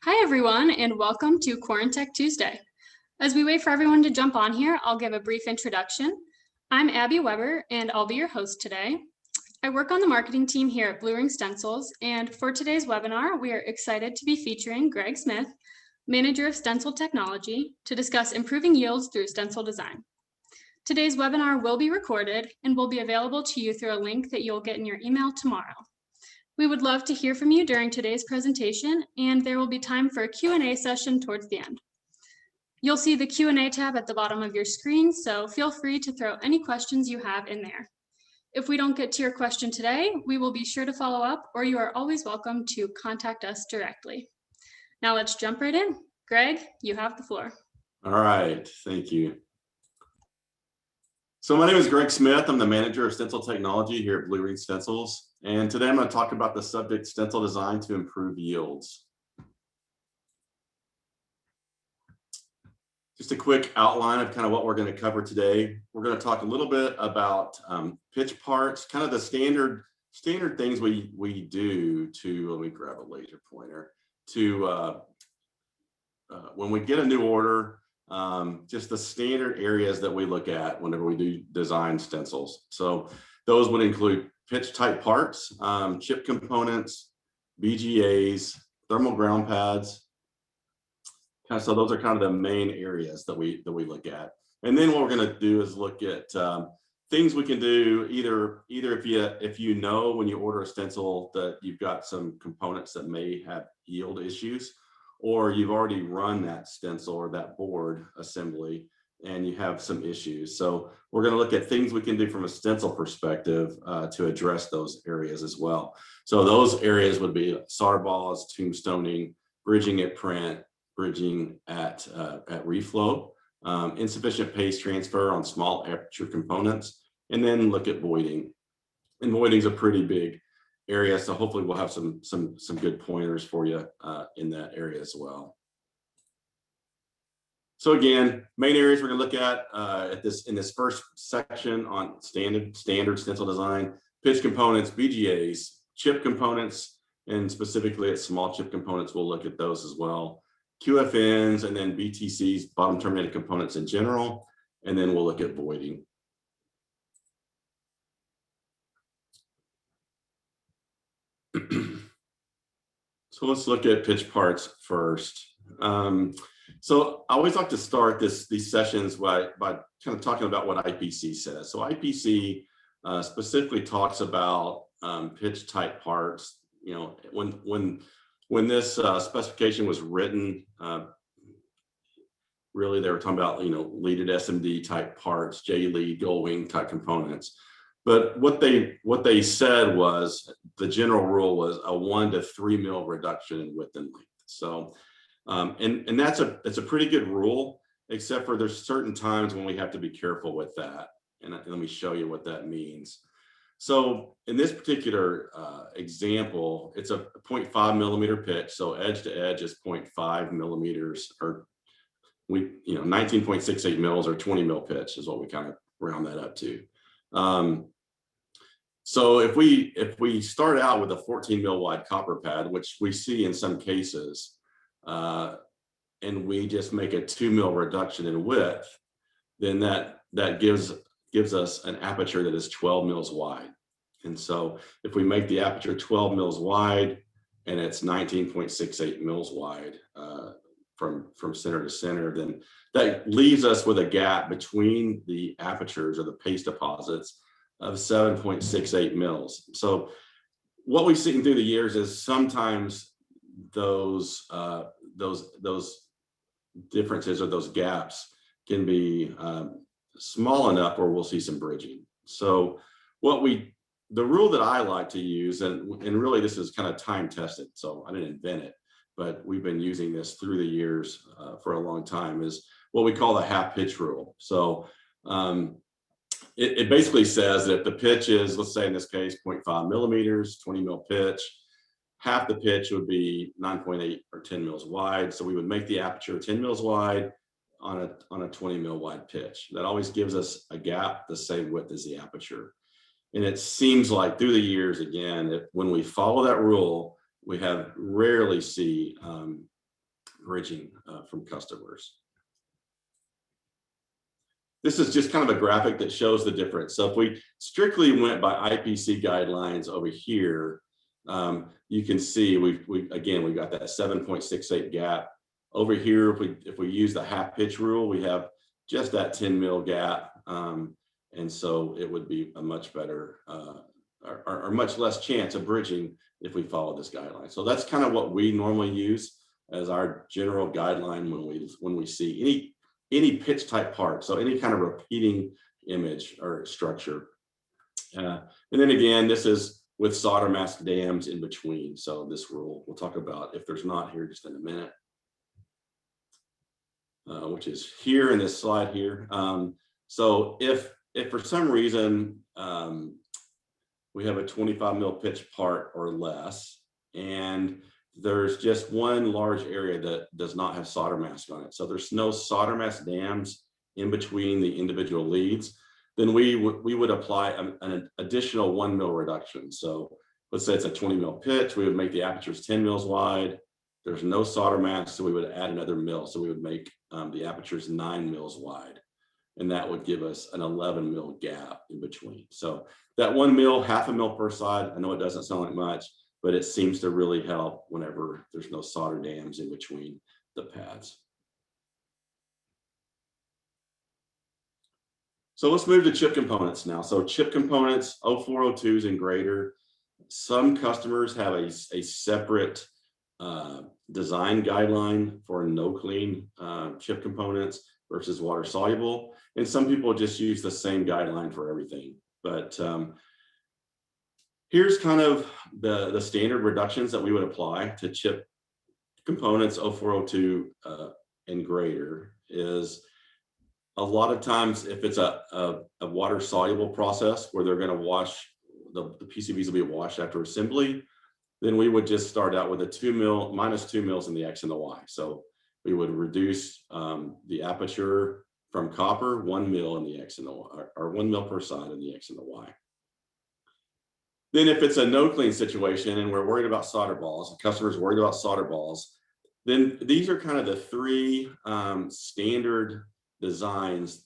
Hi, everyone, and welcome to Quarantech Tuesday. As we wait for everyone to jump on here, I'll give a brief introduction. I'm Abby Weber, and I'll be your host today. I work on the marketing team here at Blue Ring Stencils, and for today's webinar, we are excited to be featuring Greg Smith, Manager of Stencil Technology, to discuss improving yields through stencil design. Today's webinar will be recorded and will be available to you through a link that you'll get in your email tomorrow. We would love to hear from you during today's presentation, and there will be time for a Q&A session towards the end. You'll see the Q&A tab at the bottom of your screen, so feel free to throw any questions you have in there. If we don't get to your question today, we will be sure to follow up, or you are always welcome to contact us directly. Now let's jump right in. Greg, you have the floor. All right, thank you. So my name is Greg Smith. I'm the manager of Stencil Technology here at Blue Ring Stencils. And today I'm going to talk about the subject stencil design to improve yields. Just a quick outline of kind of what we're going to cover today. We're going to talk a little bit about pitch parts, kind of the standard things we do to, let me grab a laser pointer, to when we get a new order, just the standard areas that we look at whenever we do design stencils. So those would include pitch type parts, chip components, BGAs, thermal ground pads. So those are kind of the main areas that we look at. And then what we're going to do is look at things we can do either if you know when you order a stencil that you've got some components that may have yield issues, or you've already run that stencil or that board assembly and you have some issues. So we're going to look at things we can do from a stencil perspective to address those areas as well. So those areas would be solder balls, tombstoning, bridging at print, bridging at reflow, insufficient paste transfer on small aperture components, and then look at voiding. And voiding is a pretty big area, so hopefully we'll have some good pointers for you in that area as well. So again, main areas we're going to look at in this first section on standard stencil design: pitch components, BGAs, chip components, and specifically at small chip components, we'll look at those as well. QFNs, and then BTCs, bottom terminated components in general, and then we'll look at voiding. So let's look at pitch parts first. So I always like to start these sessions by kind of talking about what IPC says. So IPC specifically talks about pitch type parts. You know, when this specification was written, really they were talking about, you know, leaded SMD type parts, J-lead, gold wing type components. But what they said was the general rule was a 1 to 3 mil reduction in width and length. So and that's a pretty good rule, except for there's certain times when we have to be careful with that. And let me show you what that means. So in this particular example, it's a 0.5 millimeter pitch. So edge to edge is 0.5 millimeters, or 19.68 mils or 20 mil pitch is what we kind of round that up to. So if we start out with a 14 mil wide copper pad, which we see in some cases, and we just make a 2 mil reduction in width, then that gives us an aperture that is 12 mils wide. And so if we make the aperture 12 mils wide and it's 19.68 mils wide from center to center, then that leaves us with a gap between the apertures or the paste deposits of 7.68 mils. So what we've seen through the years is sometimes those differences or those gaps can be small enough where we'll see some bridging. So the rule that I like to use, and really this is kind of time tested, so I didn't invent it, but we've been using this through the years for a long time, is what we call the half pitch rule. So it basically says that if the pitch is, let's say in this case, 0.5 millimeters, 20 mil pitch, half the pitch would be 9.8 or 10 mils wide. So we would make the aperture 10 mils wide on a 20 mil wide pitch. That always gives us a gap the same width as the aperture. And it seems like through the years, again, when we follow that rule, we have rarely see bridging from customers. This is just kind of a graphic that shows the difference. So if we strictly went by IPC guidelines over here, you can see we've got that 7.68 gap. Over here, if we use the half pitch rule, we have just that 10 mil gap. And so it would be a much better or much less chance of bridging if we follow this guideline. So that's kind of what we normally use as our general guideline when we see any pitch type part. So any kind of repeating image or structure. And then again, this is with solder mask dams in between. So this rule we'll talk about if there's not here just in a minute, which is here in this slide here. So if for some reason we have a 25 mil pitch part or less, and there's just one large area that does not have solder mask on it, so there's no solder mask dams in between the individual leads, then we would apply an additional 1 mil reduction. So let's say it's a 20 mil pitch, we would make the apertures 10 mils wide. There's no solder mask, so we would add another mil. So we would make the apertures 9 mils wide, and that would give us an 11 mil gap in between. So that 1 mil, half a mil per side, I know it doesn't sound like much, but it seems to really help whenever there's no solder dams in between the pads. So let's move to chip components now. So chip components, 0402s and greater. Some customers have a separate design guideline for no clean chip components versus water soluble. And some people just use the same guideline for everything. But here's kind of the standard reductions that we would apply to chip components 0402 and greater. Is a lot of times if it's a water soluble process where they're going to wash, the PCBs will be washed after assembly, then we would just start out with a 2 mil, minus 2 mils in the X and the Y. So we would reduce the aperture from copper 1 mil in the X and the Y, or 1 mil per side in the X and the Y. Then if it's a no clean situation and we're worried about solder balls, the customer's worried about solder balls, then these are kind of the three standard designs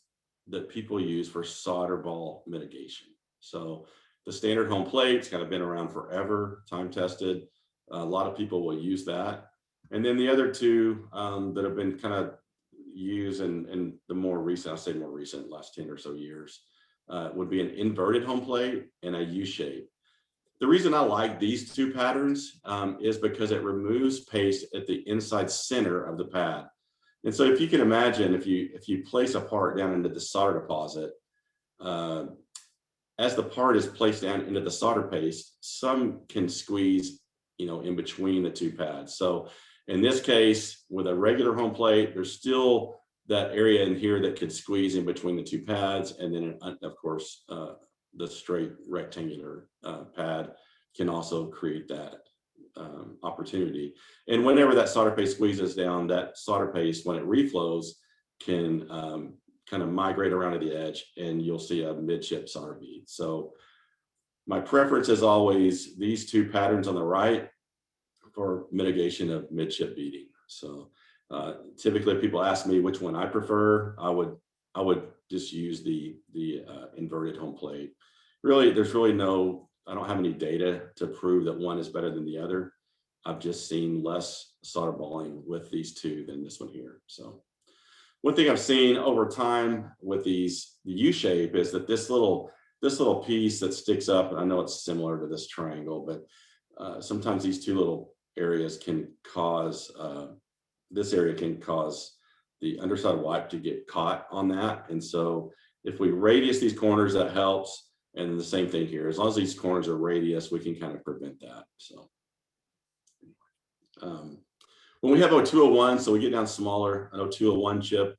that people use for solder ball mitigation. So the standard home plate's kind of been around forever, time tested. A lot of people will use that. And then the other two that have been kind of used in the more recent, I'll say more recent, last 10 or so years, would be an inverted home plate and a U shape. The reason I like these two patterns is because it removes paste at the inside center of the pad. And so if you can imagine, if you place a part down into the solder deposit, as the part is placed down into the solder paste, some can squeeze, in between the two pads. So in this case, with a regular home plate, there's still that area in here that could squeeze in between the two pads. And then of course, the straight rectangular pad can also create that opportunity. And whenever that solder paste squeezes down, that solder paste, when it reflows, can kind of migrate around to the edge, and you'll see a mid-chip solder bead. So my preference is always these two patterns on the right for mitigation of mid-chip beading. So typically people ask me which one I prefer. I would just use the inverted home plate. Really, there's really I don't have any data to prove that one is better than the other. I've just seen less solder balling with these two than this one here. So one thing I've seen over time with the U shape is that this little piece that sticks up, and I know it's similar to this triangle, but sometimes these two little areas can cause, this area can cause the underside wipe to get caught on that. And so if we radius these corners, that helps. And the same thing here, as long as these corners are radius, we can kind of prevent that. So when we have O201, so we get down smaller, an O201 chip,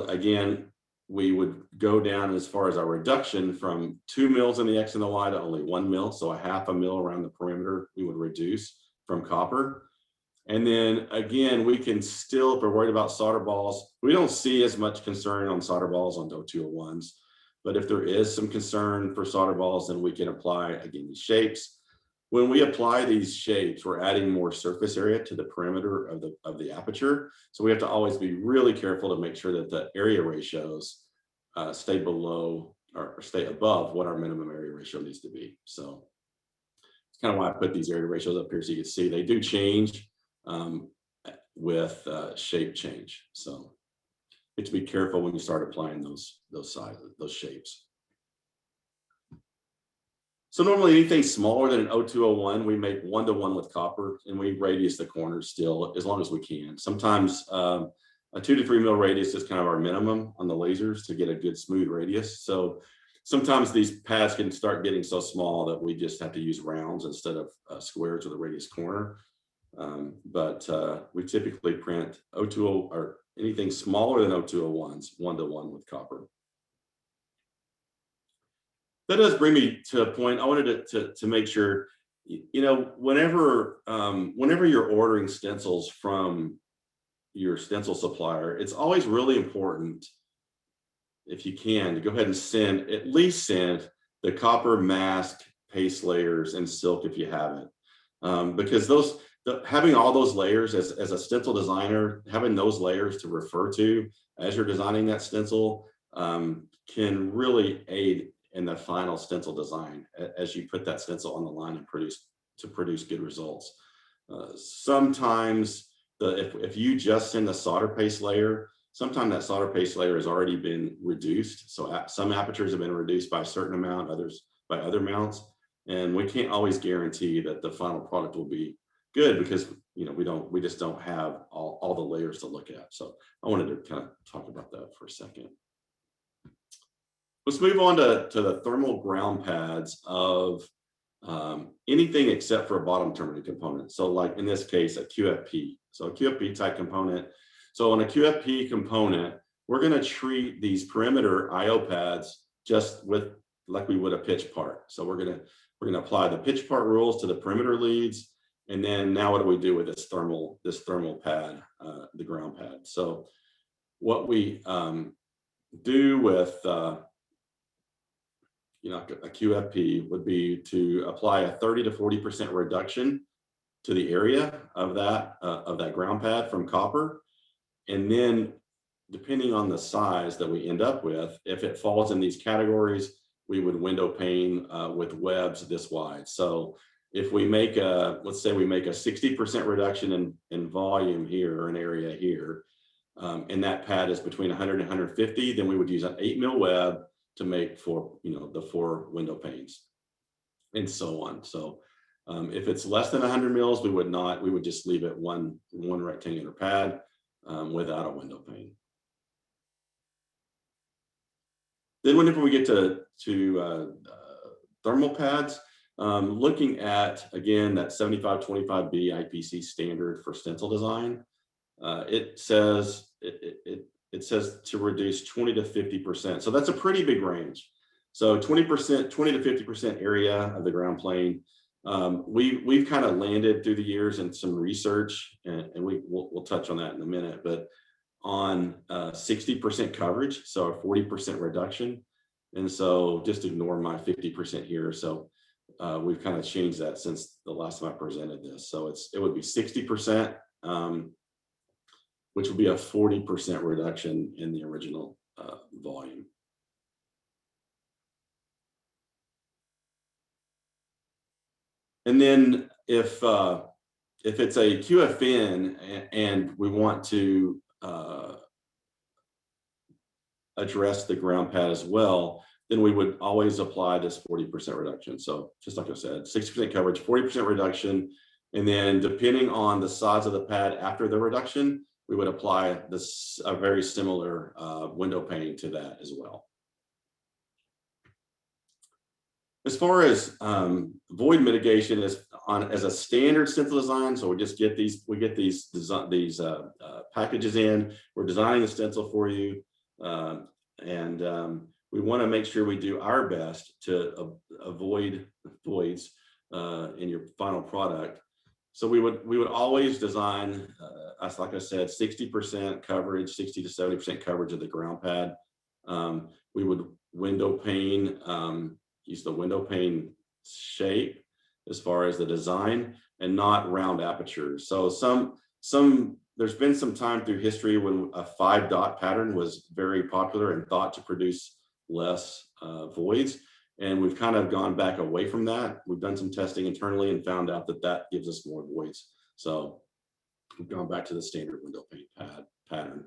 again, we would go down as far as our reduction from 2 mils in the X and the Y to only 1 mil. So a half a mil around the perimeter, we would reduce from copper. And then again, we can still, if we're worried about solder balls, we don't see as much concern on solder balls on O201s. But if there is some concern for solder balls, then we can apply, again, these shapes. when we apply these shapes, we're adding more surface area to the perimeter of the aperture. So we have to always be really careful to make sure that the area ratios stay below or stay above what our minimum area ratio needs to be. So it's kind of why I put these area ratios up here so you can see they do change with shape change. So you have to be careful when you start applying those sizes, those shapes. So normally anything smaller than an 0201, we make 1-to-1 with copper, and we radius the corners still as long as we can. Sometimes a 2 to 3 mil radius is kind of our minimum on the lasers to get a good smooth radius. So sometimes these pads can start getting so small that we just have to use rounds instead of squares with a radius corner. But we typically print 020 or anything smaller than 0201s 1-to-1 with copper. That does bring me to a point. I wanted to make sure, you know, whenever you're ordering stencils from your stencil supplier, it's always really important, if you can, to go ahead and at least send the copper mask, paste layers, and silk if you have it, because having all those layers as a stencil designer, having those layers to refer to as you're designing that stencil can really aid in the final stencil design as you put that stencil on the line and produce good results. Sometimes if you just send the solder paste layer, sometimes that solder paste layer has already been reduced. So some apertures have been reduced by a certain amount, others by other amounts, and we can't always guarantee that the final product will be good because, you know, we just don't have all the layers to look at. So I wanted to kind of talk about that for a second. Let's move on to the thermal ground pads of anything except for a bottom terminating component. So like in this case, a QFP. So a QFP type component. So on a QFP component, we're going to treat these perimeter IO pads just with like we would a pitch part. So we're going to apply the pitch part rules to the perimeter leads. And then now what do we do with this thermal pad, the ground pad? So what we do with a QFP would be to apply a 30 to 40% reduction to the area of that ground pad from copper. And then depending on the size that we end up with, if it falls in these categories, we would window pane with webs this wide. So if we let's say we make a 60% reduction in volume here or an area here, and that pad is between 100 and 150, then we would use an 8 mil web to make the 4 window panes and so on. So if it's less than 100 mils, we would just leave it one rectangular pad without a window pane. Then whenever we get to thermal pads, looking at, again, that 7525B IPC standard for stencil design, it says to reduce 20 to 50%. So that's a pretty big range. So 20 to 50% area of the ground plane. We've kind of landed through the years in some research, and we'll touch on that in a minute, but on 60% coverage, so a 40% reduction. And so just ignore my 50% here. So we've kind of changed that since the last time I presented this. So it would be 60%, which would be a 40% reduction in the original volume. And then if it's a QFN and we want to address the ground pad as well, then we would always apply this 40% reduction. So just like I said, 60% coverage, 40% reduction. And then depending on the size of the pad after the reduction, we would apply a very similar window pane to that as well. As far as void mitigation as a standard stencil design, so we get these packages in. We're designing the stencil for you, and we want to make sure we do our best to avoid voids in your final product. So we would always design, like I said, 60% coverage, 60 to 70% coverage of the ground pad. We would window pane, use the window pane shape as far as the design and not round apertures. So there's been some time through history when a 5-dot pattern was very popular and thought to produce less voids. And we've kind of gone back away from that. We've done some testing internally and found out that that gives us more voids. So we've gone back to the standard window pane pattern.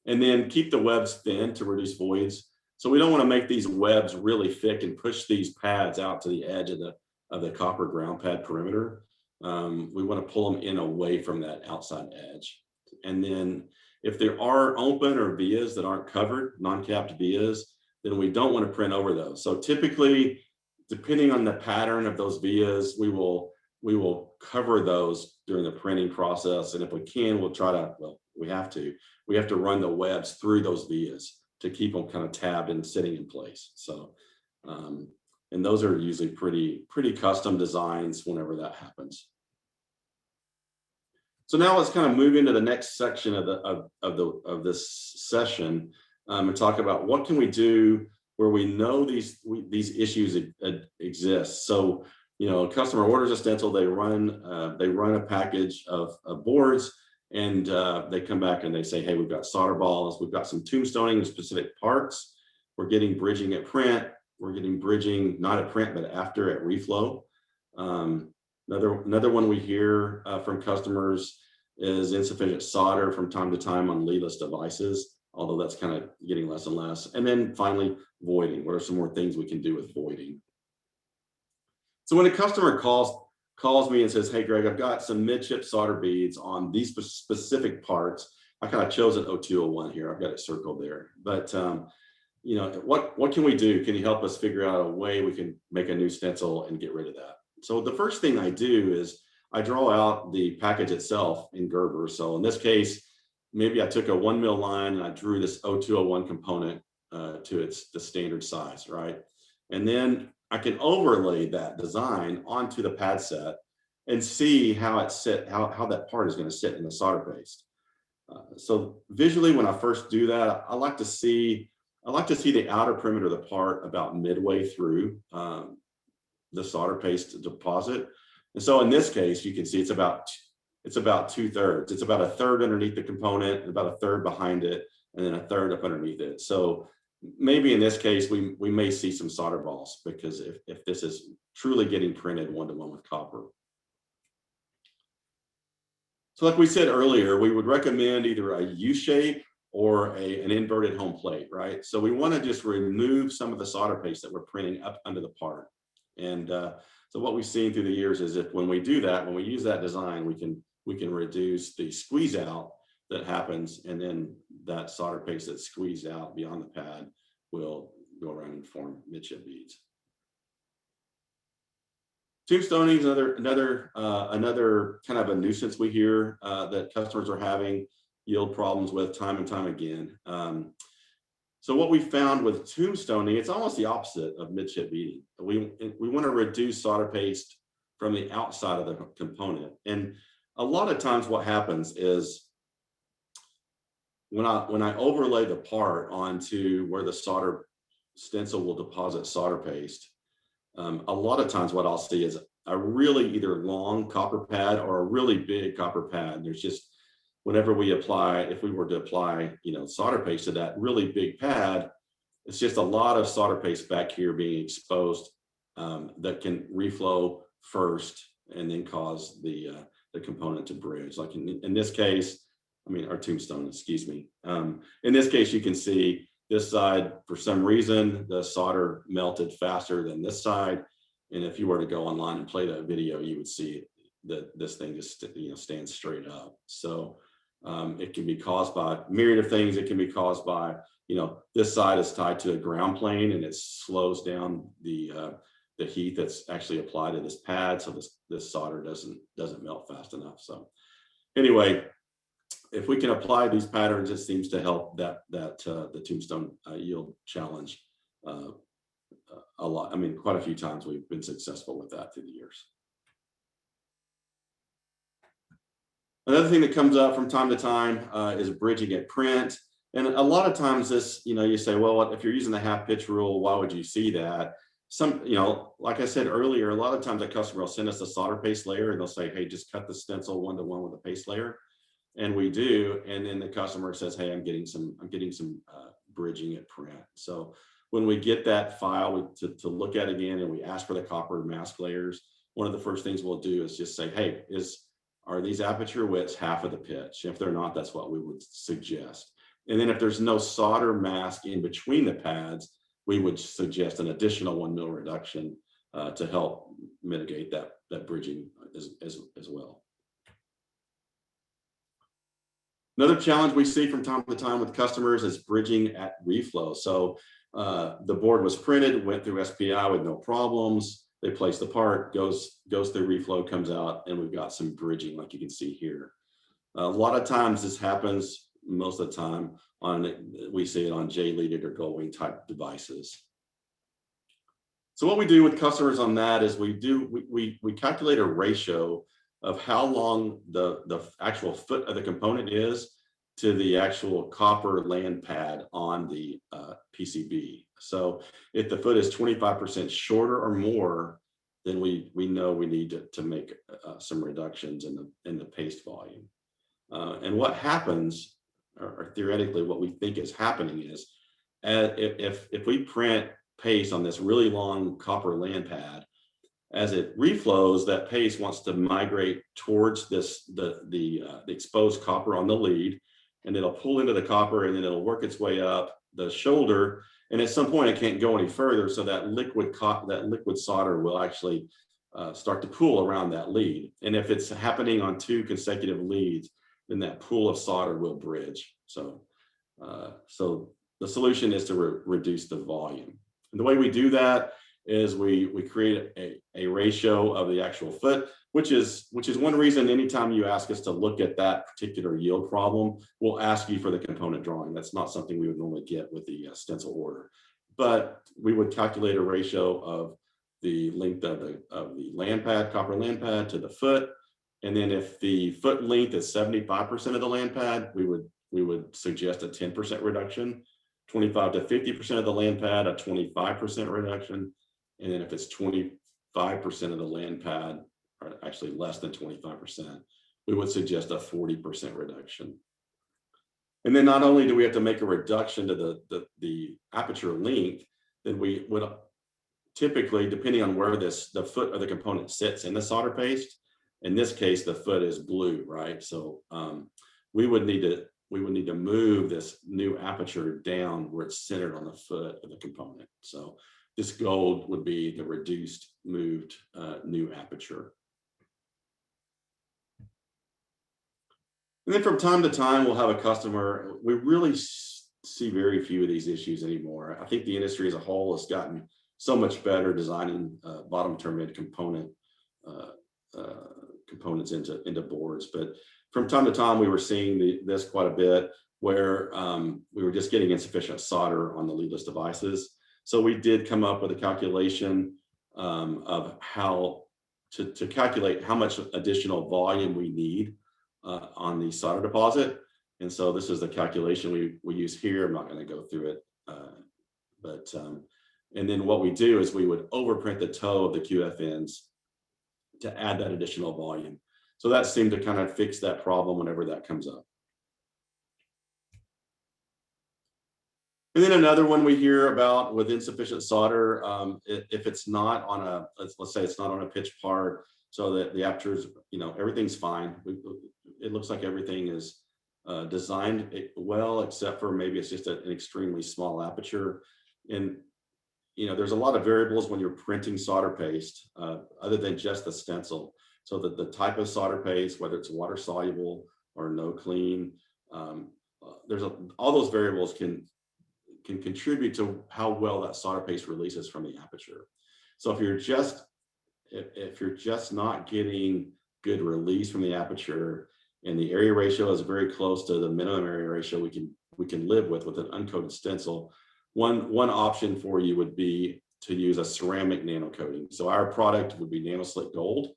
And then keep the webs thin to reduce voids. So we don't want to make these webs really thick and push these pads out to the edge of the copper ground pad perimeter. We want to pull them in away from that outside edge. And then if there are open or vias that aren't covered, non-capped vias, then we don't want to print over those. So typically, depending on the pattern of those vias, we will cover those during the printing process. And if we can, we'll try to, well, we have to run the webs through those vias to keep them kind of tabbed and sitting in place. So, and those are usually pretty custom designs whenever that happens. So now let's kind of move into the next section of this session and talk about what can we do where we know these issues exist. So, you know, a customer orders a stencil, they run a package of boards, and they come back and they say, hey, we've got solder balls, we've got some tombstoning of specific parts, we're getting bridging at print, we're getting bridging not at print but after at reflow. Another one we hear from customers is insufficient solder from time to time on leadless devices, although that's kind of getting less and less. And then finally, voiding. What are some more things we can do with voiding? So when a customer calls me and says, hey, Greg, I've got some mid-chip solder beads on these specific parts. I kind of chose an 0201 here. I've got it circled there. But you know, what can we do? Can you help us figure out a way we can make a new stencil and get rid of that? So the first thing I do is I draw out the package itself in Gerber. So in this case, maybe I took a 1 mil line and I drew this 0201 component to the standard size, right? And then I can overlay that design onto the pad set and see how how that part is going to sit in the solder paste. So visually, when I first do that, I like to see the outer perimeter of the part about midway through the solder paste deposit. And so in this case, you can see it's about 2/3. It's about a third underneath the component, and about a third behind it, and then a third up underneath it. So maybe in this case, we may see some solder balls, because if this is truly getting printed 1-to-1 with copper. So like we said earlier, we would recommend either a U-shape or an inverted home plate, right? So we want to just remove some of the solder paste that we're printing up under the part. And so what we've seen through the years is when we do that, when we use that design, we can reduce the squeeze out that happens, and then that solder paste that's squeezed out beyond the pad will go around and form mid-chip beads. Tombstoning is another kind of a nuisance we hear that customers are having yield problems with time and time again. So what we found with tombstoning, it's almost the opposite of mid-chip beading. We want to reduce solder paste from the outside of the component. And a lot of times what happens is when I overlay the part onto where the solder stencil will deposit solder paste, a lot of times what I'll see is a really either long copper pad or a really big copper pad. There's just, whenever we apply, if we were to apply, you know, solder paste to that really big pad, it's just a lot of solder paste back here being exposed that can reflow first and then cause the component to bridge. Like in this case, I mean, our tombstone, excuse me. In this case, you can see this side, for some reason, the solder melted faster than this side. And if you were to go online and play that video, you would see that this thing just, you know, stands straight up. So it can be caused by a myriad of things. It can be caused by, you know, this side is tied to a ground plane and it slows down the heat that's actually applied to this pad, so this solder doesn't melt fast enough. So anyway, if we can apply these patterns, it seems to help the tombstone yield challenge a lot. I mean, quite a few times we've been successful with that through the years. Another thing that comes up from time to time is bridging at print. And a lot of times this, you know, you say, well, if you're using the half pitch rule, why would you see that? like I said earlier, a lot of times a customer will send us a solder paste layer and they'll say, hey, just cut the stencil 1-to-1 with a paste layer. And we do, and then the customer says, hey, I'm getting some bridging at print. So when we get that file to look at again, and we ask for the copper mask layers, one of the first things we'll do is just say, hey, are these aperture widths half of the pitch? If they're not, that's what we would suggest. And then if there's no solder mask in between the pads, we would suggest an additional 1 mil reduction to help mitigate that bridging as well. Another challenge we see from time to time with customers is bridging at reflow. So the board was printed, went through SPI with no problems. They place the part, goes through reflow, comes out, and we've got some bridging like you can see here. A lot of times this happens, most of the time, we see it on J-leaded or Goldwing type devices. So what we do with customers on that is we calculate a ratio of how long the actual foot of the component is to the actual copper land pad on the PCB. So if the foot is 25% shorter or more, then we know we need to make some reductions in the paste volume. And what happens, or theoretically what we think is happening, is if we print paste on this really long copper land pad, as it reflows, that paste wants to migrate towards the exposed copper on the lead, and it'll pull into the copper, and then it'll work its way up the shoulder, and at some point it can't go any further, so that liquid solder will actually start to pool around that lead. And if it's happening on 2 consecutive leads, then that pool of solder will bridge. So the solution is to reduce the volume. And the way we do that is we create a ratio of the actual foot, which is one reason anytime you ask us to look at that particular yield problem, we'll ask you for the component drawing. That's not something we would normally get with the stencil order. But we would calculate a ratio of the length of the land pad, copper land pad, to the foot. And then if the foot length is 75% of the land pad, we would suggest a 10% reduction. 25 to 50% of the land pad, a 25% reduction. And then if it's 25% of the land pad, or actually less than 25%, we would suggest a 40% reduction. And then not only do we have to make a reduction to the aperture length, then we would typically, depending on where the foot of the component sits in the solder paste, in this case, the foot is blue, right? So we would need to move this new aperture down where it's centered on the foot of the component. So this gold would be the reduced, moved new aperture. And then from time to time, we'll have a customer. We really see very few of these issues anymore. I think the industry as a whole has gotten so much better designing bottom to mid components into boards. But from time to time, we were seeing this quite a bit, where we were just getting insufficient solder on the leadless devices. So we did come up with a calculation of how to calculate how much additional volume we need on the solder deposit. And so this is the calculation we use here. I'm not going to go through it, and then what we do is we would overprint the toe of the QFNs to add that additional volume. So that seemed to kind of fix that problem whenever that comes up. And then another one we hear about with insufficient solder, if it's not on a, let's say it's not on a pitch part, so that the apertures, everything's fine. It looks like everything is designed well, except for maybe it's just an extremely small aperture. And there's a lot of variables when you're printing solder paste, other than just the stencil. So that the type of solder paste, whether it's water soluble or no clean, all those variables can contribute to how well that solder paste releases from the aperture. So if you're just not getting good release from the aperture, and the area ratio is very close to the minimum area ratio we can live with an uncoated stencil, one option for you would be to use a ceramic nano coating. So our product would be nano slick gold.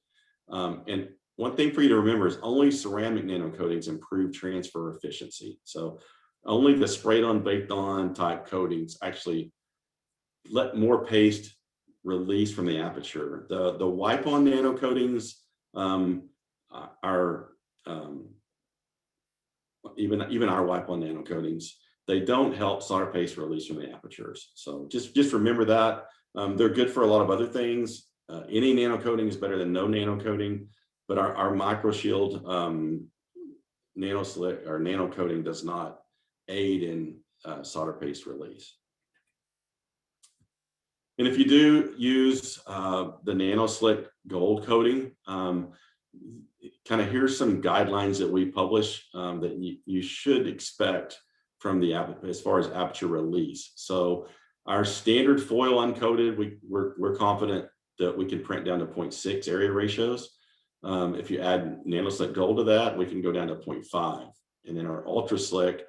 And one thing for you to remember is only ceramic nano coatings improve transfer efficiency. So only the sprayed on, baked on type coatings actually let more paste release from the aperture. The wipe-on nano coatings are even our wipe-on nano coatings, they don't help solder paste release from the apertures. So just remember that. They're good for a lot of other things. Any nano coating is better than no nano coating, but our micro shield nano slick or nano coating does not aid in solder paste release. And if you do use the nano slick gold coating, kind of here's some guidelines that we publish that you should expect from the as far as aperture release. So our standard foil uncoated, we're confident that we can print down to 0.6 area ratios. If you add nano slick gold to that, we can go down to 0.5. And then our ultra slick,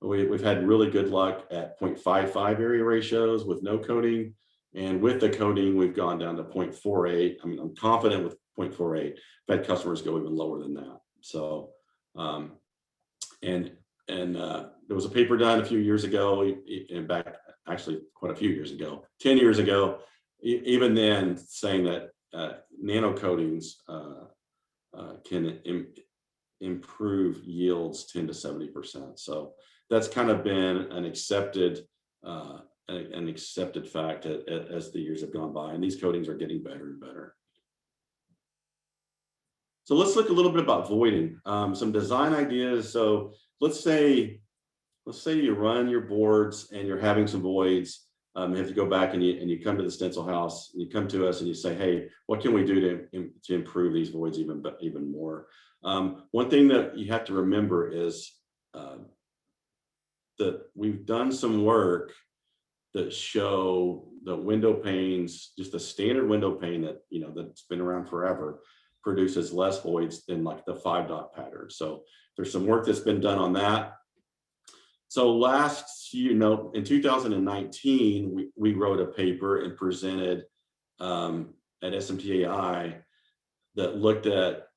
we've had really good luck at 0.55 area ratios with no coating. And with the coating, we've gone down to 0.48. I mean, I'm confident with 0.48. I've had customers go even lower than that. So, there was a paper done a few years ago, and back actually quite a few years ago, 10 years ago, even then saying that nano coatings can improve yields 10 to 70%. So that's kind of been an accepted fact as the years have gone by, and these coatings are getting better and better. So let's look a little bit about voiding, some design ideas. So let's say you run your boards and you're having some voids. You have to go back and you come to the Stencil house and you come to us and you say, hey, what can we do to improve these voids even more? One thing that you have to remember is that we've done some work that show the window panes, just the standard window pane that, that's been around forever, produces less voids than like the 5-dot pattern. So there's some work that's been done on that. So in 2019, we wrote a paper and presented at SMTAI that looked at,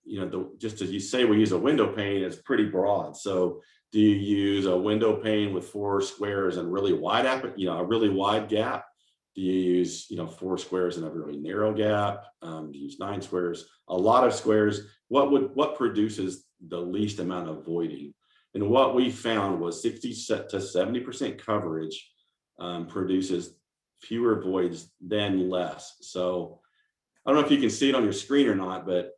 just as you say, we use a window pane, it's pretty broad. So do you use a window pane with 4 squares and really wide, a really wide gap? Do you use, 4 squares and a really narrow gap? Do you use 9 squares? A lot of squares. What produces the least amount of voiding? And what we found was 60 to 70% coverage produces fewer voids than less. So I don't know if you can see it on your screen or not, but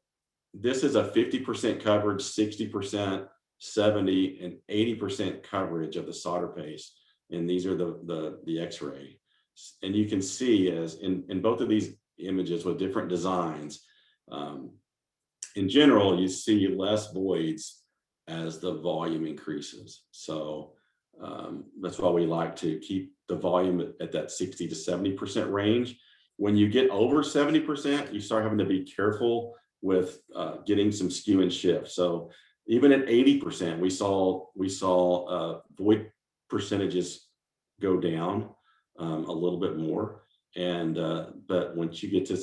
this is a 50% coverage, 60%, 70, and 80% coverage of the solder paste. And these are the X-ray. And you can see as in both of these images with different designs, in general, you see less voids as the volume increases. So that's why we like to keep the volume at that 60 to 70% range. When you get over 70%, you start having to be careful with getting some skew and shift. So even at 80%, we saw void percentages go down a little bit more. And but once you get to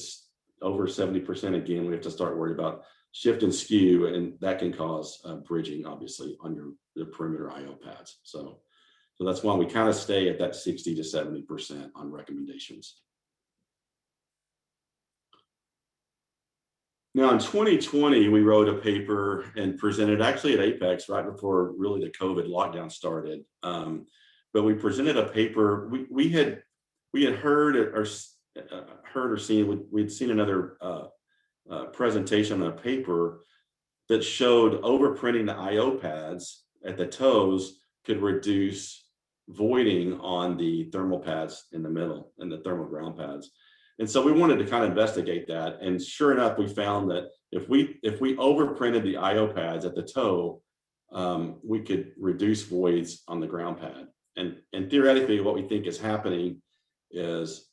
over 70%, again, we have to start worrying about shift and skew, and that can cause bridging, obviously, on the perimeter IO pads. So that's why we kind of stay at that 60 to 70% on recommendations. Now in 2020, we wrote a paper and presented actually at Apex right before really the COVID lockdown started. But we presented a paper. We had heard or seen, we'd seen another presentation on a paper that showed overprinting the IO pads at the toes could reduce voiding on the thermal pads in the middle and the thermal ground pads. And so we wanted to kind of investigate that. And sure enough, we found that if we overprinted the IO pads at the toe, we could reduce voids on the ground pad. And theoretically, what we think is happening is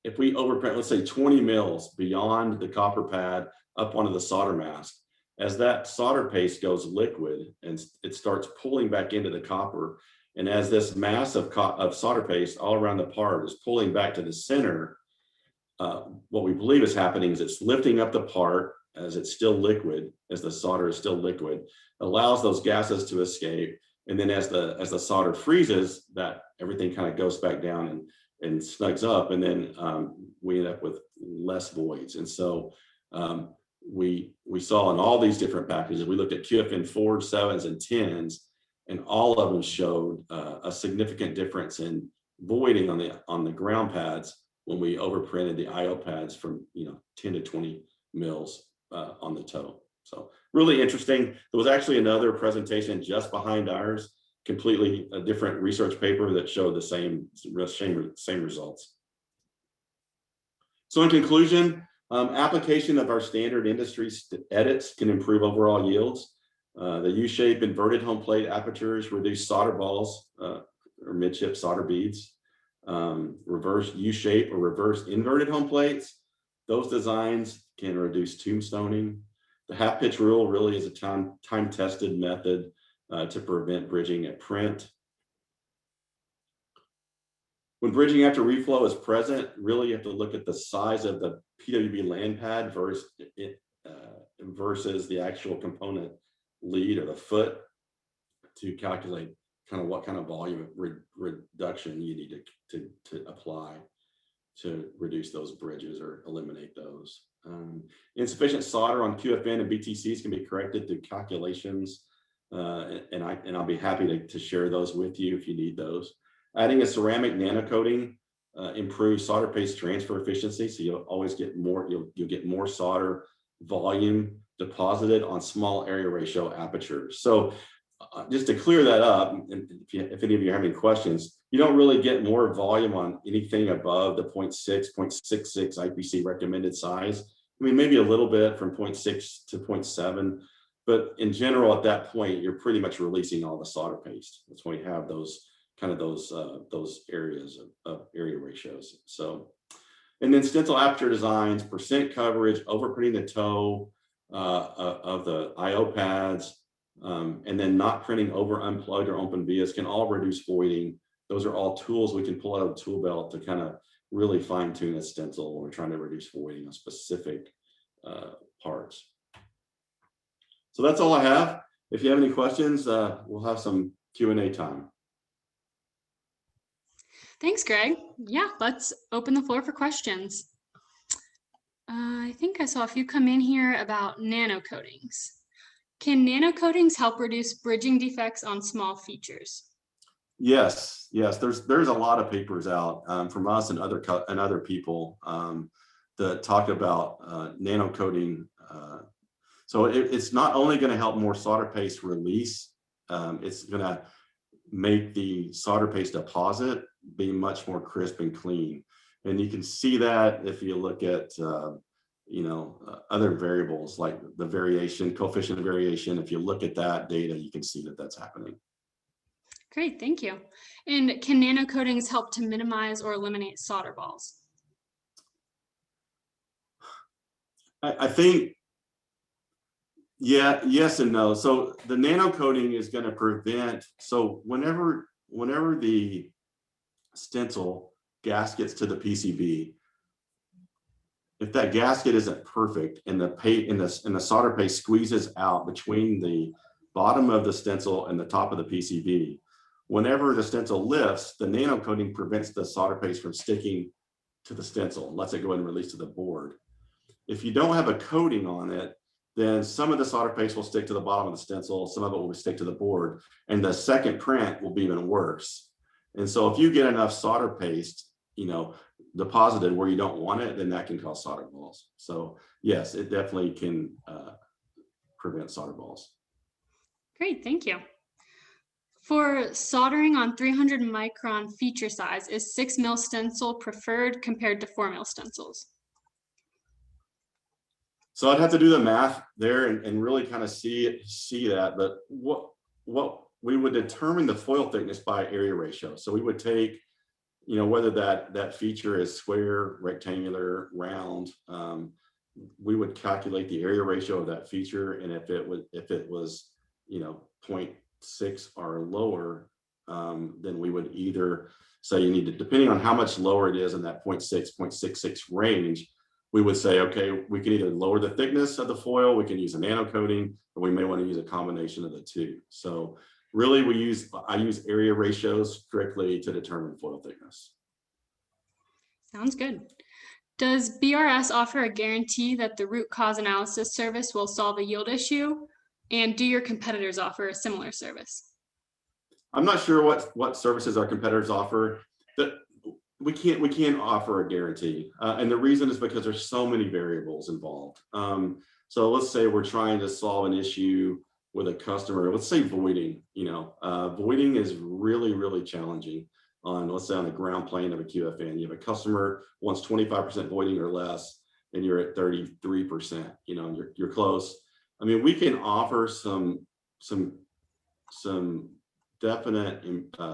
if we overprint, let's say 20 mils beyond the copper pad up onto the solder mask, as that solder paste goes liquid and it starts pulling back into the copper, and as this mass of solder paste all around the part is pulling back to the center, what we believe is happening is it's lifting up the part as it's still liquid, as the solder is still liquid, allows those gases to escape. And then as the solder freezes, that everything kind of goes back down and snugs up, and then we end up with less voids. And so we saw in all these different packages, we looked at QFN 4s, 7s, and 10s, and all of them showed a significant difference in voiding on the ground pads when we overprinted the IO pads from 10 to 20 mils on the toe. So really interesting. There was actually another presentation just behind ours, completely a different research paper that showed the same results. So in conclusion, application of our standard industry edits can improve overall yields. The U-shape inverted home plate apertures reduce solder balls or midship solder beads. Reverse U-shape or reverse inverted home plates, those designs can reduce tombstoning. The half pitch rule really is a time-tested method to prevent bridging at print. When bridging after reflow is present, really you have to look at the size of the PWB land pad versus the actual component lead or the foot to calculate kind of what kind of volume reduction you need to apply to reduce those bridges or eliminate those. Insufficient solder on QFN and BTCs can be corrected through calculations, and I'll be happy to share those with you if you need those. Adding a ceramic nanocoating improves solder paste transfer efficiency, so you'll always get more. You'll get more solder volume deposited on small area ratio apertures. So just to clear that up, and if any of you have any questions, you don't really get more volume on anything above the 0.6, 0.66 IPC recommended size. I mean, maybe a little bit from 0.6 to 0.7, but in general, at that point, you're pretty much releasing all the solder paste. That's why you have those areas of area ratios. So, and then stencil aperture designs, percent coverage, overprinting the toe of the IO pads, and then not printing over unplugged or open vias can all reduce voiding. Those are all tools we can pull out of the tool belt to kind of really fine tune a stencil when we're trying to reduce voiding on specific parts. So that's all I have. If you have any questions, we'll have some Q&A time. Thanks, Greg. Yeah, let's open the floor for questions. I think I saw a few come in here about nano coatings. Can nano coatings help reduce bridging defects on small features? Yes. There's a lot of papers out from us and other people that talk about nano coating. So it's not only going to help more solder paste release, it's going to make the solder paste deposit be much more crisp and clean. And you can see that if you look at other variables like the coefficient of variation. If you look at that data, you can see that that's happening. Great, thank you. And can nano coatings help to minimize or eliminate solder balls? I think, yeah, yes and no. So the nano coating is going to prevent, so whenever the stencil gaskets to the PCB, if that gasket isn't perfect and the solder paste squeezes out between the bottom of the stencil and the top of the PCB, whenever the stencil lifts, the nano coating prevents the solder paste from sticking to the stencil and lets it go and release to the board. If you don't have a coating on it, then some of the solder paste will stick to the bottom of the stencil, some of it will stick to the board, and the second print will be even worse. And so if you get enough solder paste, deposited where you don't want it, then that can cause solder balls. So yes, it definitely can prevent solder balls. Great, thank you. For soldering on 300 micron feature size, is 6 mil stencil preferred compared to 4 mil stencils? So I'd have to do the math there and really kind of see that. But what we would determine the foil thickness by area ratio. So we would take, whether that feature is square, rectangular, round, we would calculate the area ratio of that feature. And if it was 0.6 or lower, then we would either say you need to, depending on how much lower it is in that 0.6, 0.66 range, we would say, okay, we can either lower the thickness of the foil, we can use a nano coating, or we may want to use a combination of the two. So really I use area ratios strictly to determine foil thickness. Sounds good. Does BRS offer a guarantee that the root cause analysis service will solve a yield issue? And do your competitors offer a similar service? I'm not sure what services our competitors offer. That we can't offer a guarantee, and the reason is because there's so many variables involved. So let's say we're trying to solve an issue with a customer. Let's say voiding. Voiding is really challenging on, let's say, on the ground plane of a QFN. You have a customer wants 25% voiding or less, and you're at 33%. You're close. I mean, we can offer some definite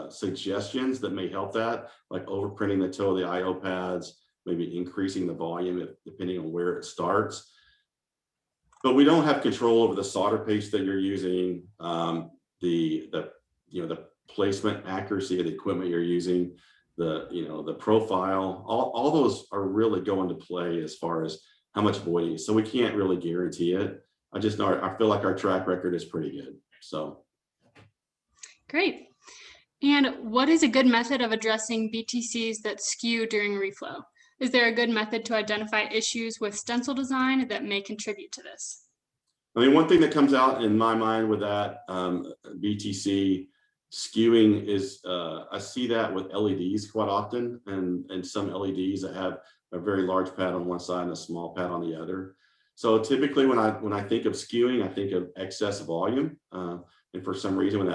suggestions that may help that, like overprinting the toe of the IO pads, maybe increasing the volume depending on where it starts. But we don't have control over the solder paste that you're using, the placement accuracy of the equipment you're using, the profile. All those are really going to play as far as how much voiding. So we can't really guarantee it. I just know I feel like our track record is pretty good. So. Great. And what is a good method of addressing BTCs that skew during reflow? Is there a good method to identify issues with stencil design that may contribute to this? I mean, one thing that comes out in my mind with that BTC skewing is I see that with LEDs quite often, and some LEDs that have a very large pad on one side and a small pad on the other. So typically when I think of skewing, I think of excess volume, and for some reason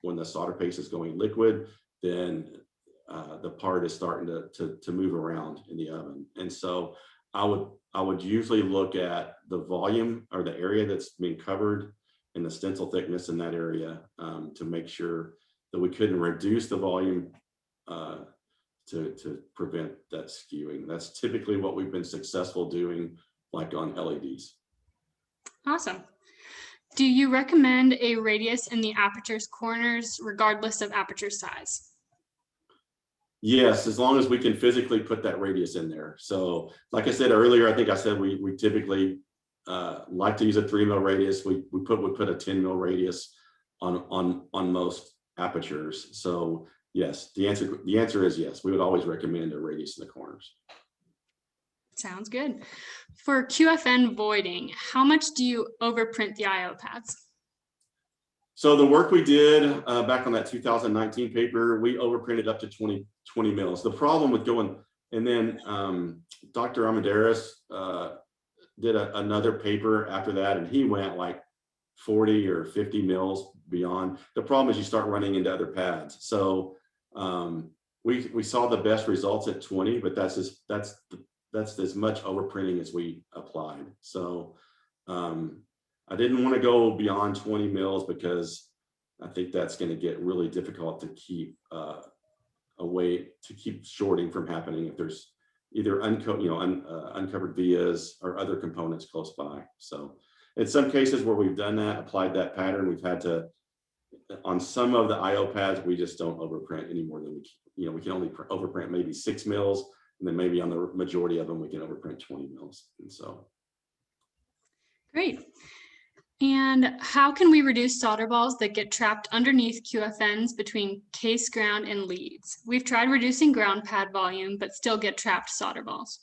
when the solder paste is going liquid, then the part is starting to move around in the oven. And so I would usually look at the volume or the area that's being covered and the stencil thickness in that area to make sure that we couldn't reduce the volume to prevent that skewing. That's typically what we've been successful doing, like on LEDs. Awesome. Do you recommend a radius in the aperture's corners regardless of aperture size? Yes, as long as we can physically put that radius in there. So like I said earlier, I think I said we typically like to use a 3 mil radius. We put a 10 mil radius on most apertures. So yes, the answer is yes. We would always recommend a radius in the corners. Sounds good. For QFN voiding, how much do you overprint the IO pads? So the work we did back on that 2019 paper, we overprinted up to 20 mils. The problem with going, and then Dr. Armendariz did another paper after that, and he went like 40 or 50 mils beyond. The problem is you start running into other pads. So we saw the best results at 20, but that's as much overprinting as we applied. So I didn't want to go beyond 20 mils because I think that's going to get really difficult to keep keep shorting from happening if there's either uncovered vias or other components close by. So in some cases where we've done that, applied that pattern, we've had to, on some of the IO pads, we just don't overprint any more than we can only overprint maybe 6 mils. And then maybe on the majority of them, we can overprint 20 mils. And so. Great. And how can we reduce solder balls that get trapped underneath QFNs between case ground and leads? We've tried reducing ground pad volume, but still get trapped solder balls.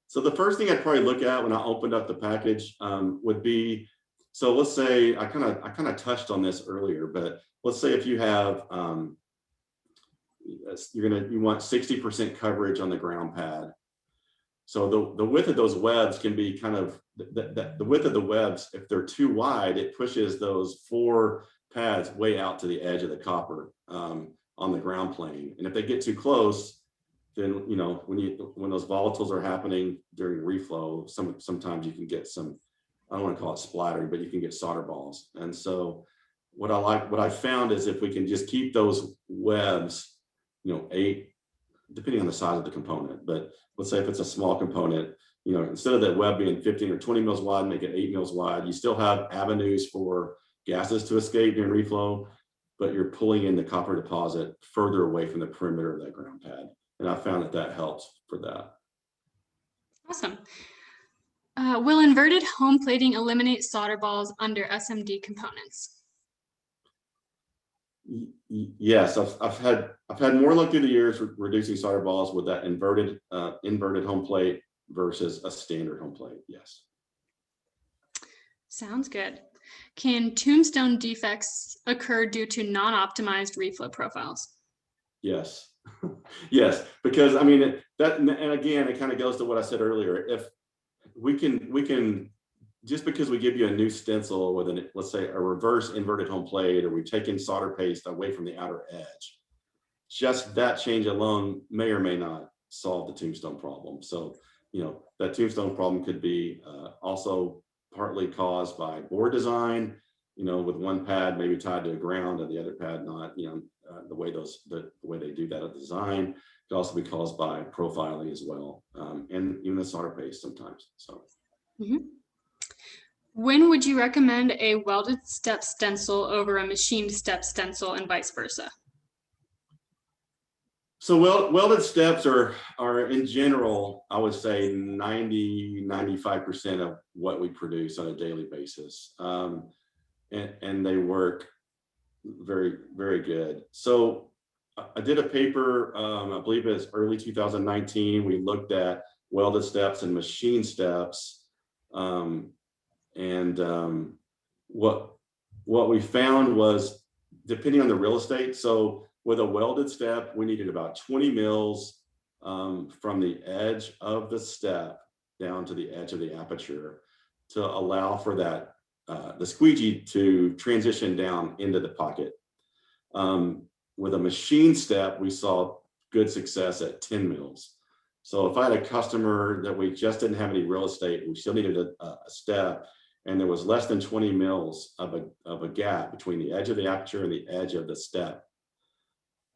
So the first thing I'd probably look at when I opened up the package would be, so let's say, I kind of touched on this earlier, but let's say if you have, you want 60% coverage on the ground pad. So the width of those webs can be kind of, the width of the webs, if they're too wide, it pushes those 4 pads way out to the edge of the copper on the ground plane. And if they get too close, then when those volatiles are happening during reflow, sometimes you can get some, I don't want to call it splattering, but you can get solder balls. And so what I found is if we can just keep those webs, 8, depending on the size of the component, but let's say if it's a small component, instead of that web being 15 or 20 mils wide, make it 8 mils wide. You still have avenues for gases to escape during reflow, but you're pulling in the copper deposit further away from the perimeter of that ground pad. And I found that helps for that. Awesome. Will inverted home plating eliminate solder balls under SMD components? Yes, I've had more luck through the years reducing solder balls with that inverted home plate versus a standard home plate. Yes. Sounds good. Can tombstone defects occur due to non-optimized reflow profiles? Yes. Yes, because I mean that, and again, it kind of goes to what I said earlier. If we can just because we give you a new stencil with an, let's say, a reverse inverted home plate, or we've taken solder paste away from the outer edge, just that change alone may or may not solve the tombstone problem. So, that tombstone problem could be also partly caused by board design, with one pad maybe tied to the ground and the other pad not, the way they do that at design. It could also be caused by profiling as well, and even the solder paste sometimes. So. Mhm. When would you recommend a welded step stencil over a machined step stencil and vice versa? So welded steps are in general, I would say 95% of what we produce on a daily basis. And they work very, very good. So I did a paper, I believe it's early 2019. We looked at welded steps and machine steps. What we found was, depending on the real estate, so with a welded step, we needed about 20 mils from the edge of the step down to the edge of the aperture to allow for that the squeegee to transition down into the pocket. With a machine step, we saw good success at 10 mils. So if I had a customer that we just didn't have any real estate, we still needed a step, and there was less than 20 mils of a gap between the edge of the aperture and the edge of the step,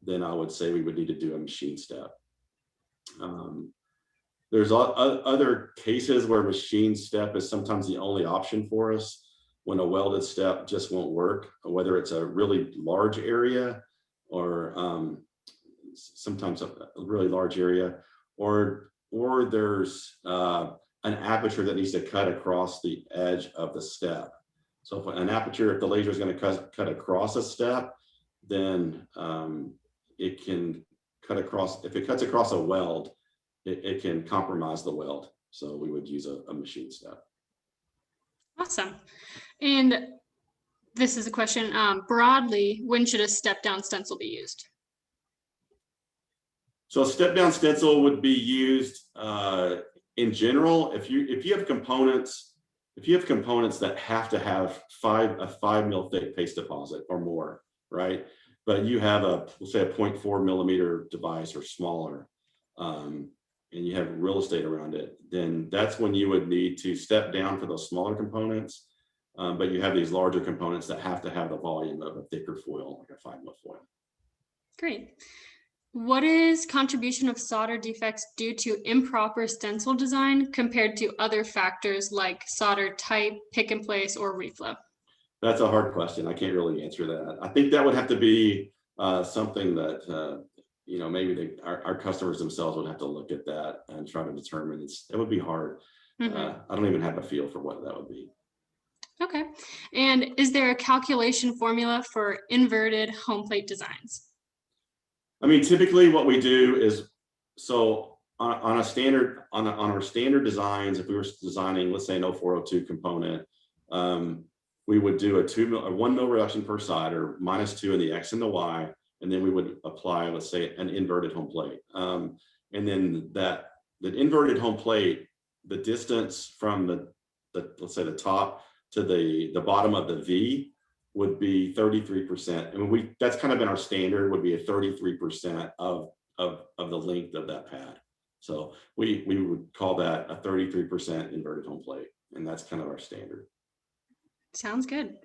then I would say we would need to do a machine step. There's other cases where machine step is sometimes the only option for us when a welded step just won't work, whether it's a really large area or sometimes a really large area, or there's an aperture that needs to cut across the edge of the step. So if the laser is going to cut across a step, then it can cut across. If it cuts across a weld, it can compromise the weld. So we would use a machine step. Awesome. And this is a question, broadly, when should a step down stencil be used? So a step down stencil would be used in general if you have components that have to have a 5 mil thick paste deposit or more, right? But you have let's say a 0.4 millimeter device or smaller, and you have real estate around it, then that's when you would need to step down for those smaller components. But you have these larger components that have to have the volume of a thicker foil, like a 5 mil foil. Great. What is contribution of solder defects due to improper stencil design compared to other factors like solder type, pick and place, or reflow? That's a hard question. I can't really answer that. I think that would have to be something that maybe our customers themselves would have to look at that and try to determine. It would be hard. I don't even have a feel for what that would be. Okay. And is there a calculation formula for inverted home plate designs? I mean, typically what we do is, so on our standard designs, if we were designing, let's say an 0402 component, we would do a 1 mil reduction per side, or -2 in the X and the Y, and then we would apply, let's say, an inverted home plate. And then the inverted home plate, the distance from let's say the top to the bottom of the V would be 33%. And that's kind of been our standard, would be a 33% of the length of that pad. So we would call that a 33% inverted home plate, and that's kind of our standard. Sounds good.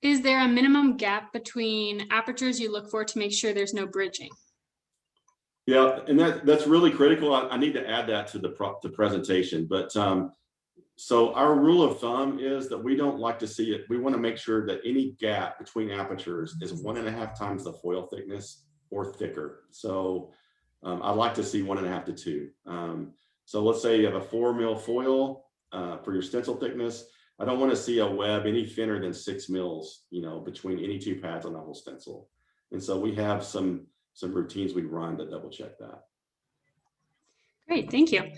Is there a minimum gap between apertures you look for to make sure there's no bridging? Yeah, and that's really critical. I need to add that to the presentation, but so our rule of thumb is that we don't like to see it. We want to make sure that any gap between apertures is 1.5 times the foil thickness or thicker. So I'd like to see 1.5 to 2. So let's say you have a 4 mil foil for your stencil thickness. I don't want to see a web any thinner than 6 mils, between any two pads on the whole stencil. And so we have some routines we run to double check that. Great, thank you.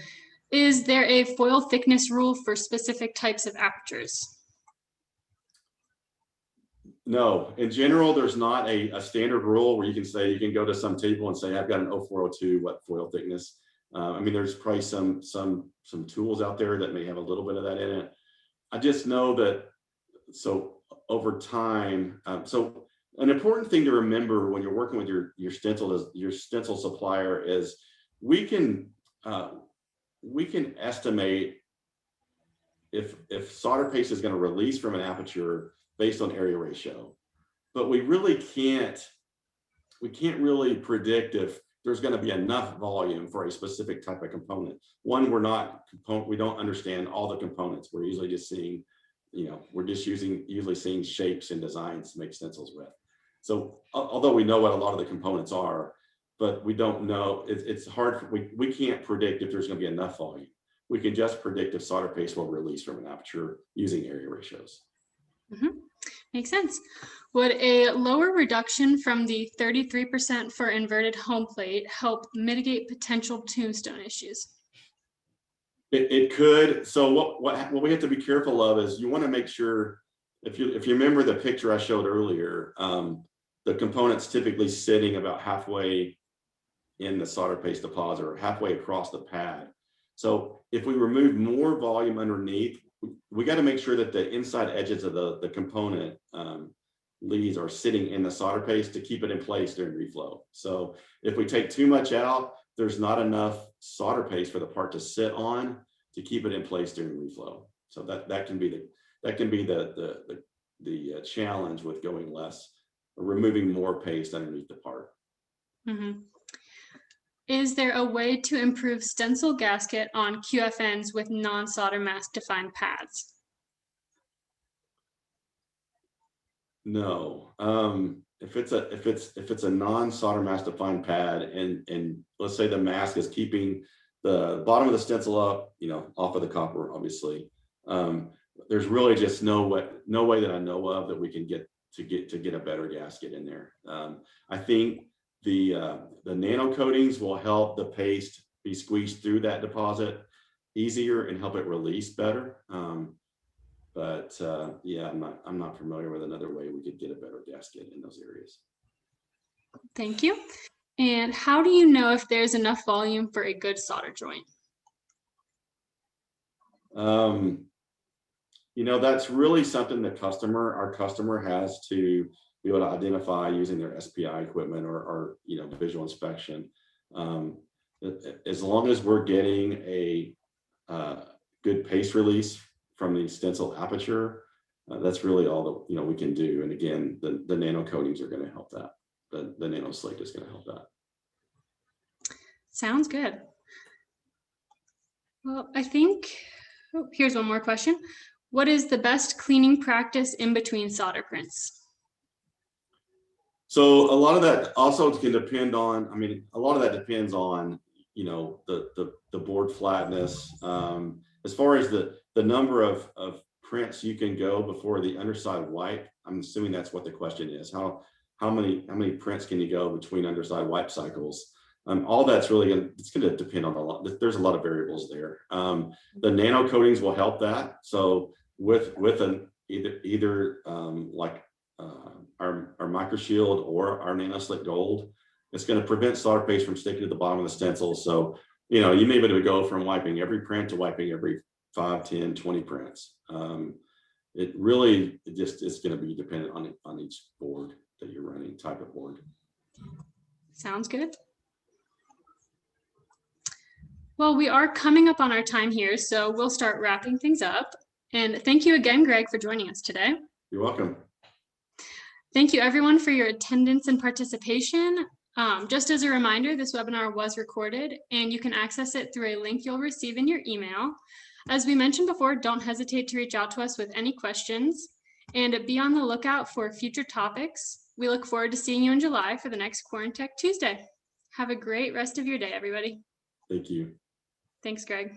Is there a foil thickness rule for specific types of apertures? No, in general, there's not a standard rule where you can say, you can go to some table and say, I've got an 0402, what foil thickness? I mean, there's probably some tools out there that may have a little bit of that in it. I just know that, so over time, so an important thing to remember when you're working with your stencil supplier is we can estimate if solder paste is going to release from an aperture based on area ratio, but we can't really predict if there's going to be enough volume for a specific type of component. One, we don't understand all the components. We're usually just seeing, we're just usually seeing shapes and designs to make stencils with. So although we know what a lot of the components are, but we don't know, it's hard, we can't predict if there's going to be enough volume. We can just predict if solder paste will release from an aperture using area ratios. Mm-hmm. Makes sense. Would a lower reduction from the 33% for inverted home plate help mitigate potential tombstone issues? It could. So what we have to be careful of is you want to make sure, if you remember the picture I showed earlier, the component's typically sitting about halfway in the solder paste deposit or halfway across the pad. So if we remove more volume underneath, we got to make sure that the inside edges of the component leads are sitting in the solder paste to keep it in place during reflow. So if we take too much out, there's not enough solder paste for the part to sit on to keep it in place during reflow. So that can be the challenge with going less, or removing more paste underneath the part. Mm-hmm. Is there a way to improve stencil gasket on QFNs with non-solder mask defined pads? No. If it's a non-solder mask defined pad, and let's say the mask is keeping the bottom of the stencil up, off of the copper, obviously, there's really just no way that I know of that we can get a better gasket in there. I think the nano coatings will help the paste be squeezed through that deposit easier and help it release better. But yeah, I'm not familiar with another way we could get a better gasket in those areas. Thank you. And how do you know if there's enough volume for a good solder joint? That's really something our customer has to be able to identify using their SPI equipment or visual inspection. As long as we're getting a good paste release from the stencil aperture, that's really all that we can do. And again, the nano coatings are going to help that. The nano slate is going to help that. Sounds good. Well, I think here's one more question. What is the best cleaning practice in between solder prints? So a lot of that also can depend on, a lot of that depends on, the board flatness. As far as the number of prints you can go before the underside wipe, I'm assuming that's what the question is. How many prints can you go between underside wipe cycles? All that's really going to depend on a lot. There's a lot of variables there. The nano coatings will help that. So with either like our MicroShield or our Nano Slick Gold, it's going to prevent solder paste from sticking to the bottom of the stencil. So you may be able to go from wiping every print to wiping every 5, 10, 20 prints. It really is going to be dependent on each board that you're running, type of board. Sounds good. Well, we are coming up on our time here, so we'll start wrapping things up. And thank you again, Greg, for joining us today. You're welcome. Thank you, everyone, for your attendance and participation. Just as a reminder, this webinar was recorded, and you can access it through a link you'll receive in your email. As we mentioned before, don't hesitate to reach out to us with any questions, and be on the lookout for future topics. We look forward to seeing you in July for the next Quarantech Tuesday. Have a great rest of your day, everybody. Thank you. Thanks, Greg.